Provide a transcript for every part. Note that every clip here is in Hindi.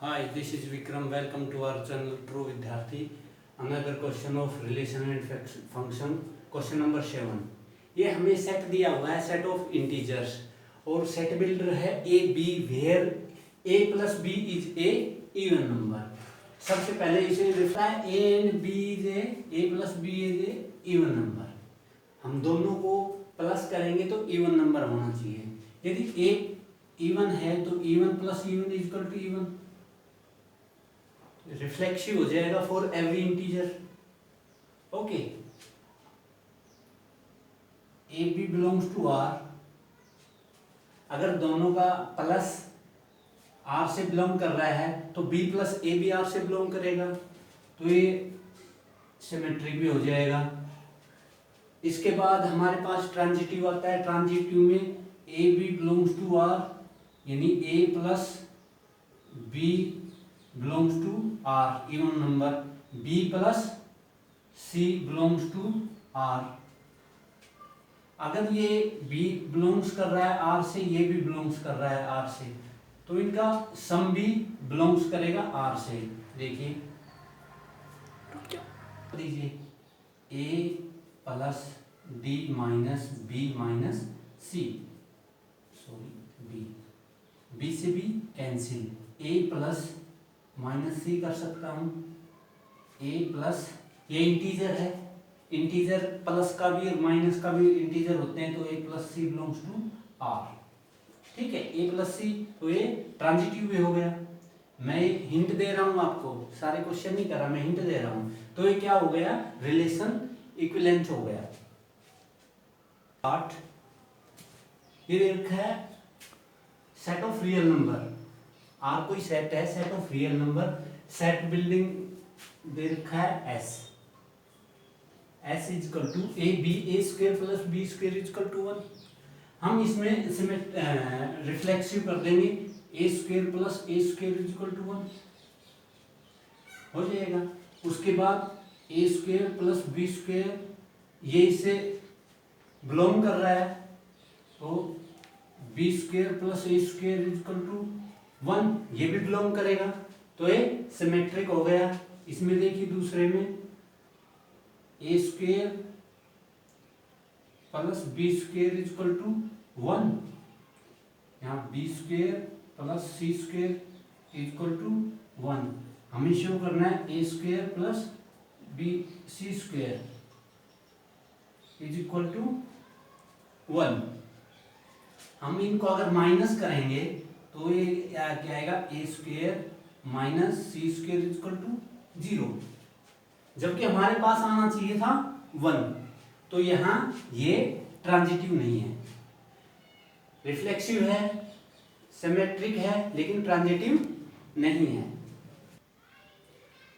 Hi, this is Vikram. Welcome to our channel True Vidyarthi. Another question of relation and function. Question number 7. ये हमें सेट दिया हुआ है, सेट ऑफ इंटीजर्स, और सेट बिल्डर है ए B where A plus B is a even number. सबसे पहले इसे रिफ्लाई A and B is A plus B is a even number. हम दोनों को प्लस करेंगे तो इवन नंबर होना चाहिए. यदि ए इवन है तो even plus even is equal to even. Reflexive हो जाएगा for every integer. Okay, a B belongs to R. अगर दोनों का प्लस आर से बिलोंग कर रहा है तो बी प्लस ए भी आर से बिलोंग करेगा, तो ये सिमेट्रिक भी हो जाएगा. इसके बाद हमारे पास ट्रांजिटिव आता है. ट्रांजिटिव में A B belongs to R, यानी A plus B belongs to R even number. B plus C belongs to R. अगर ये बी बिलोंग्स कर रहा है आर से, ये भी बिलोंग्स कर रहा है आर से, तो इनका सम भी बिलोंग्स करेगा आर से. देखिए दीजिए A plus D minus B minus C, sorry B से B cancel. A plus minus C कर सकता हूँ. ए प्लस, ये इंटीजर है, इंटीजर प्लस का भी और माइनस का भी इंटीजर होते हैं, तो A plus C belongs to R. ठीक है, ए प्लस सी, तो ये ट्रांजिटिव भी हो गया. मैं हिंट दे रहा हूँ आपको, सारे क्वेश्चन नहीं कर रहा, मैं हिंट दे रहा हूँ. तो ये क्या हो गया, रिलेशन इक्विवेलेंट हो गया. 8 ये रखा है set of real number. R कोई सेट है, set of real number. Set building दे रखा है S. S is equal to A B A square plus B square is equal to 1. हम इसमें रिफ्लेक्सिव कर देंगे. A square plus A square is equal to 1 हो जाएगा. उसके बाद A square plus B square, ये इससे बिलोंग कर रहा है, तो B square plus A square is equal to 1, ये भी बिलोंग करेगा, तो ये सिमेट्रिक हो गया. इसमें देखिए दूसरे में A square plus B square is equal to 1, यहाँ B square plus C square is equal to 1. हमें शो करना है A square plus B C square is equal to 1. हम इनको अगर माइनस करेंगे तो ये क्या आएगा, A square minus C square is equal to 0, जबकि हमारे पास आना चाहिए था 1. तो यहाँ ये ट्रांजिटिव नहीं है, रिफ्लेक्सिव है, सिमेट्रिक है, लेकिन ट्रांजिटिव नहीं है.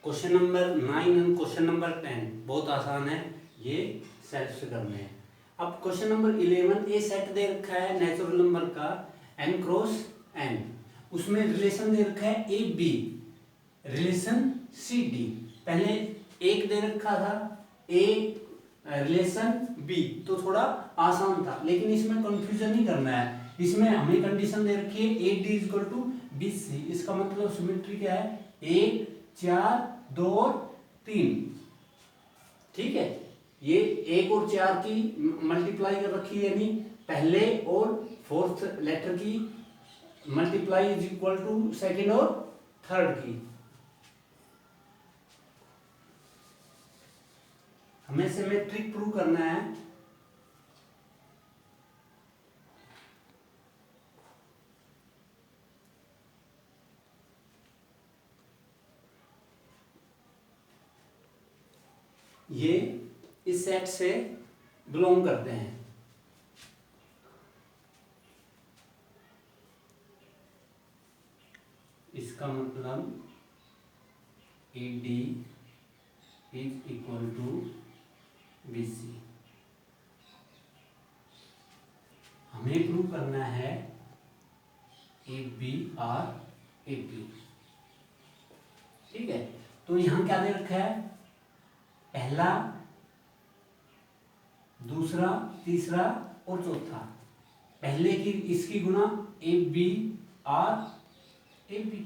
Question number 9 and question number 10 बहुत आसान है, ये सेल्फ से करने हैं. अब क्वेश्चन नंबर 11, ए सेट दे रखा है नेचुरल नंबर का n क्रॉस n. उसमें रिलेशन दे रखा है A B, relation C d. पहले एक दे रखा था ए रिलेशन बी, तो थोड़ा आसान था, लेकिन इसमें कंफ्यूजन नहीं करना है. इसमें हमें कंडीशन दे रखी है a d is equal to b c. इसका मतलब सिमेट्री क्या है, 1 4 2 और 3. ठीक है, ये 1 और 4 की मल्टीप्लाई कर रखी है, यानी पहले और फोर्थ लेटर की multiply is equal to second और थर्ड की. हमें सिमेट्रिक प्रूव करना है. ये इस सेट से बिलोंग करते हैं. इसका मतलब a d is equal to b c. हमें प्रूव करना है A B R A b. ठीक है, तो यहां क्या दे रखा है, पहला, दूसरा, तीसरा और चौथा. पहले की इसकी गुना A B R A B.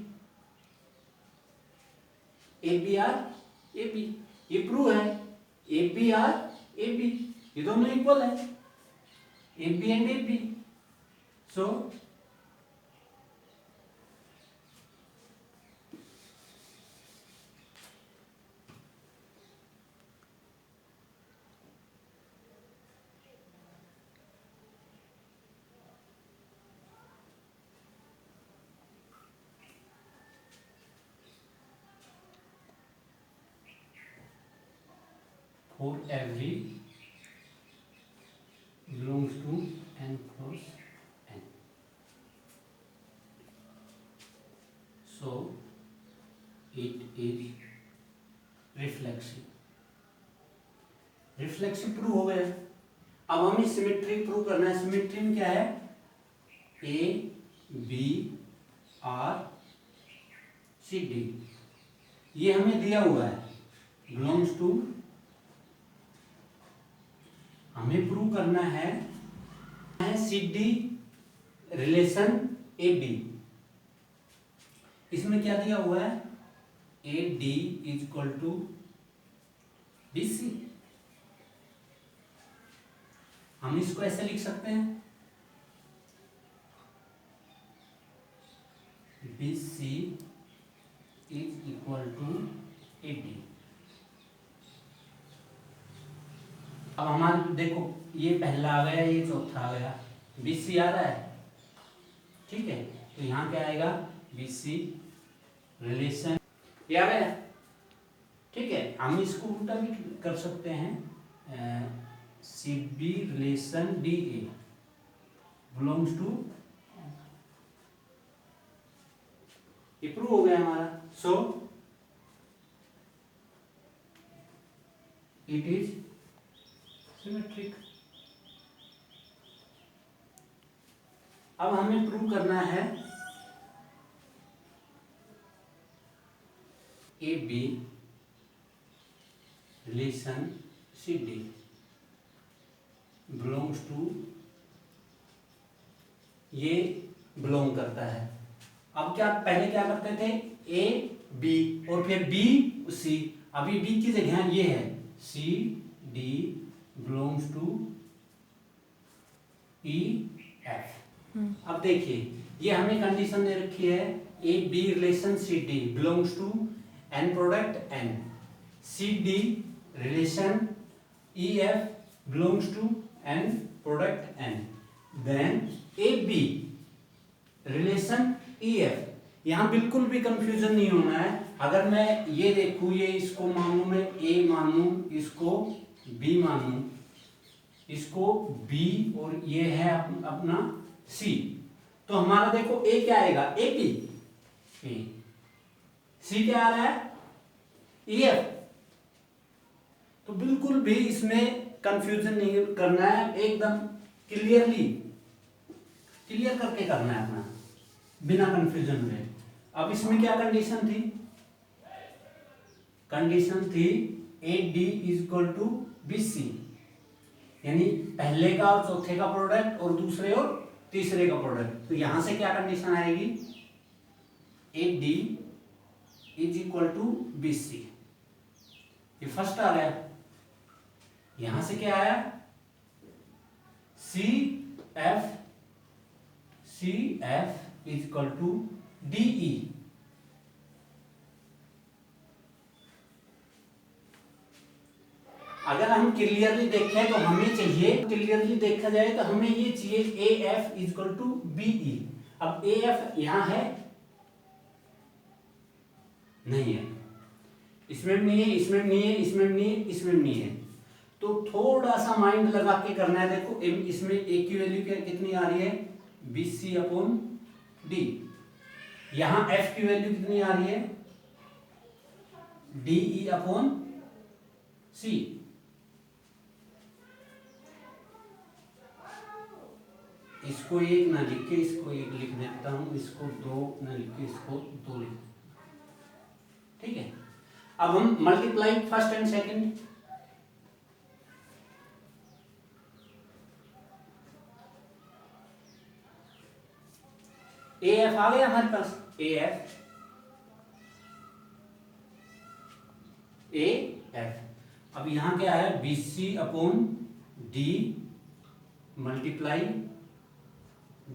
A B R A B, ये प्रूव है A B R A B, ये दोनों इक्वल है ए B and A B. So for every belongs to n plus n. So it is reflexive. Reflexive prove हो गया। अब हमें सिमेट्री प्रूव करना है। सिमेट्री में क्या है, A B R c d, ये हमें दिया हुआ है, बिलोंग्स टू, हमें प्रूव करना है सी डी रिलेशन ए बी। इसमें क्या दिया हुआ है, a d is equal to b c. हम इसको ऐसे लिख सकते हैं, b c is equal to a d. अब हमारे देखो ये पहला आ गया, ये चौथा आ गया, बी सी आ रहा है, ठीक है। तो यहाँ क्या आएगा, बी सी रिलेशन, ये आ गया, ठीक है। हम इसको उल्टा भी कर सकते हैं, c b relation d a belongs to, ये प्रूव हो गया हमारा। So it is symmetric. अब हमें प्रूव करना है A B relation C d belongs to, ये बिलोंग करता है। अब क्या पहले क्या करते थे, ए बी और फिर बी सी, अभी बी की जगह ये है सी d belongs to e f. अब देखिए ये हमें कंडीशन दे रखी है, A B relation C d belongs to N product N, c D relation E F belongs to N product N, then a B relation E f. यहां बिल्कुल भी कंफ्यूजन नहीं होना है। अगर मैं ये देखूं, ये इसको मानूं, मैं ए मानूं, इसको बी मानूं, इसको बी और ये है अपना सी, तो हमारा देखो ए क्या आएगा, ए बी, ए सी क्या आ रहा है, ई एफ। तो बिल्कुल भी इसमें कंफ्यूजन नहीं करना है, एकदम क्लियर करके करना है अपना, बिना कंफ्यूजन में। अब इसमें क्या कंडीशन थी, कंडीशन थी a d is equal to b c, यानी पहले का और चौथे का प्रोडक्ट और दूसरे और तीसरे का प्रोडक्ट। तो यहां से क्या कंडीशन आएगी, a d is equal to b c, ये फर्स्ट आ गया। यहां से क्या आया, c f is equal to d e. अगर हम क्लियरली देखें तो हमें चाहिए, क्लियरली देखा जाए तो हमें ये चाहिए a f is equal to b e. अब ए एफ यहां है, नहीं है, इसमें नहीं है, इसमें नहीं है, इसमें नहीं है, इसमें नहीं है। तो थोड़ा सा माइंड लगा के करना है। देखो इसमें ए की वैल्यू कितनी आ रही है, बी सी अपॉन डी। यहां एफ की वैल्यू कितनी आ रही है, डी ई अपॉन सी। इसको एक ना लिख के इसको एक लिख देता हूं, इसको दो ना लिख के इसको दो लिख, ठीक है। अब हम multiply first and second, A F आ गया हमारे पास, ए एफ ए एफ। अब यहाँ क्या है, B C upon D multiply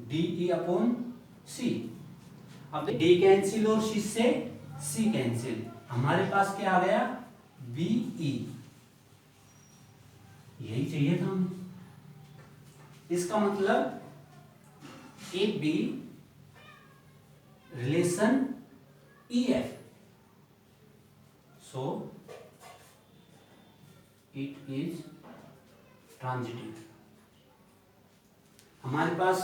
D E upon C. अब डी कैंसिल और सी से सी कैंसिल, हमारे पास क्या आ गया, बी ई। यही चाहिए था हमें। इसका मतलब A B relation E F, so it is transitive. हमारे पास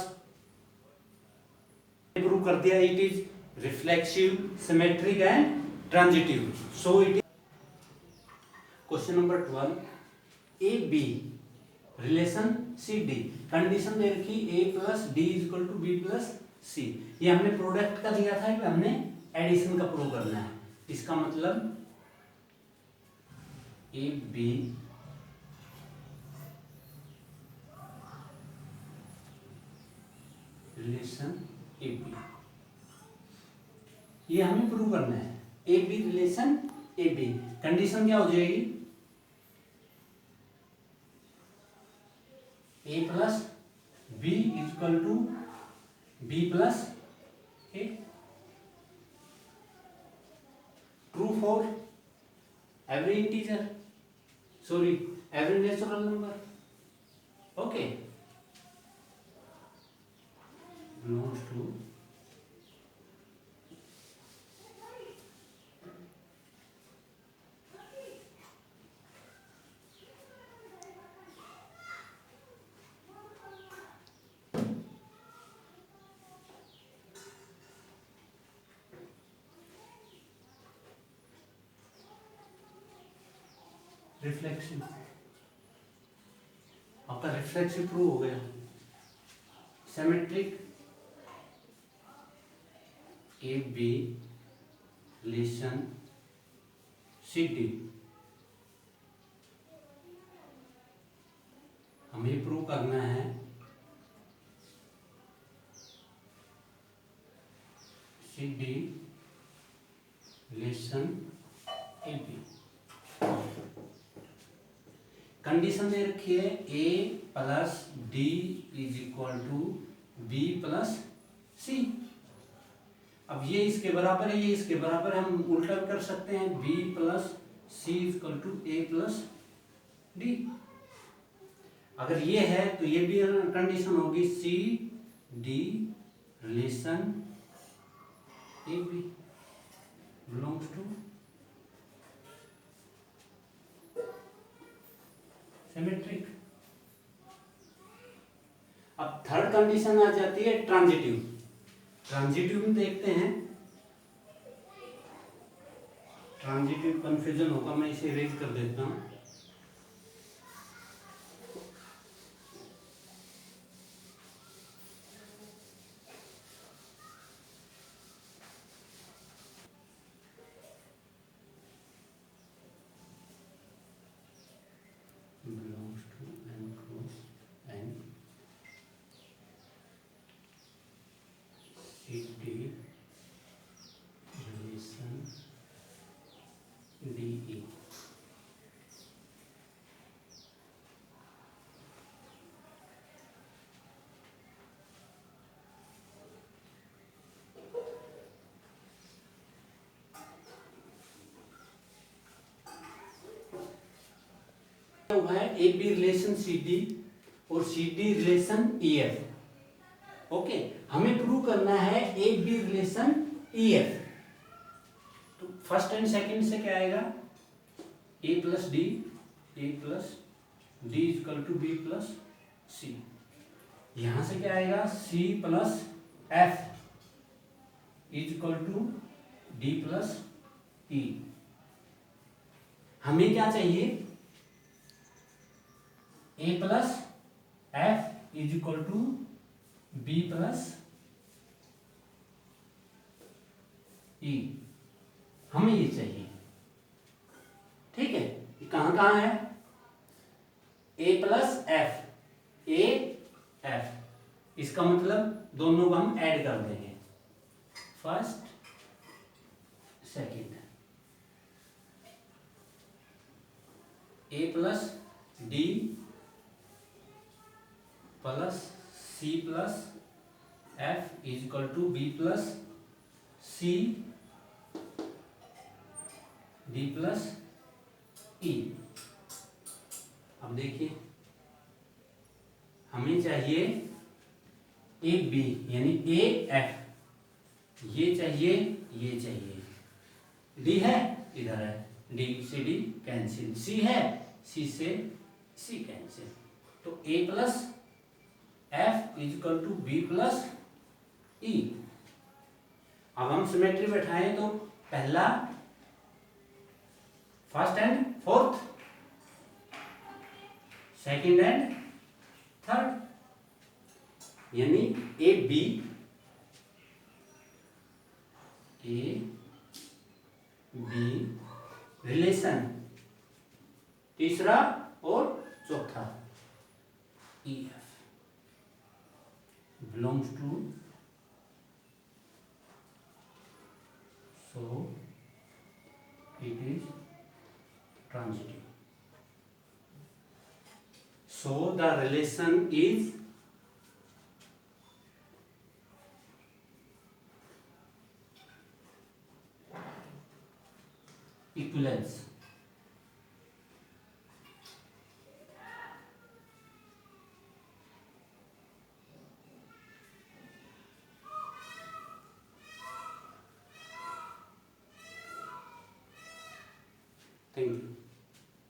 प्रूव कर दिया, it is reflexive, symmetric and transitive, so it is. Question number 12, A B relation C D. Condition दे रखी A plus D is equal to B plus C. ये हमने प्रोडक्ट का दिया था कि हमने एडिशन का प्रूव करना है। इसका मतलब A B relation A B, ये हमें प्रूव करना है। A B relation A B, condition क्या हो जाएगी, A plus B is equal to B plus A. True for every integer, sorry every natural number. Okay, belongs to reflection. आपका रिफ्लेक्सिव प्रूव हो गया। Symmetric A B relation C D, हमें प्रूव करना है सी डी रिलेशन ए बी। कंडीशन दे रखी है A plus D is equal to B plus C. अब ये इसके बराबर है, ये इसके बराबर है, हम उल्टा कर सकते हैं, b plus c equal to a plus d. अगर ये है तो ये भी कंडीशन होगी, c D relation A B belongs to symmetric. अब थर्ड कंडीशन आ जाती है ट्रांजिटिव। ट्रांजिटिव में देखते हैं, ट्रांजिटिव कंफ्यूजन होगा, मैं इसे इरेज कर देता हूं। belongs to n cross n C relation D E. हुआ है A B relation C D और सी डी रिलेशन ई एफ। ओके, हमें प्रूव करना है A B relation E F. तो फर्स्ट एंड सेकंड से क्या आएगा, A plus D equal to B plus C. यहां से क्या आएगा, C plus F is equal to D plus E. हमें क्या चाहिए, A plus F is equal to B plus E, हमें ये चाहिए। ठीक है, ये कहां कहां है, A plus F, A F, इसका मतलब दोनों को हम ऐड कर देंगे, first second. A plus D plus C plus F is equal to B plus C D plus E. अब देखिए हमें चाहिए ए बी यानी ए एफ, ये चाहिए ये चाहिए, डी है इधर है, डी से डी कैंसिल, सी है सी से सी कैंसिल, तो A plus F is equal to B plus E. अब हम सिमेट्री बैठाएं तो पहला first and fourth, second and third, यानी ए बी रिलेशन, तीसरा और चौथा E F belongs to, so it is transitive. So the relation is equivalence.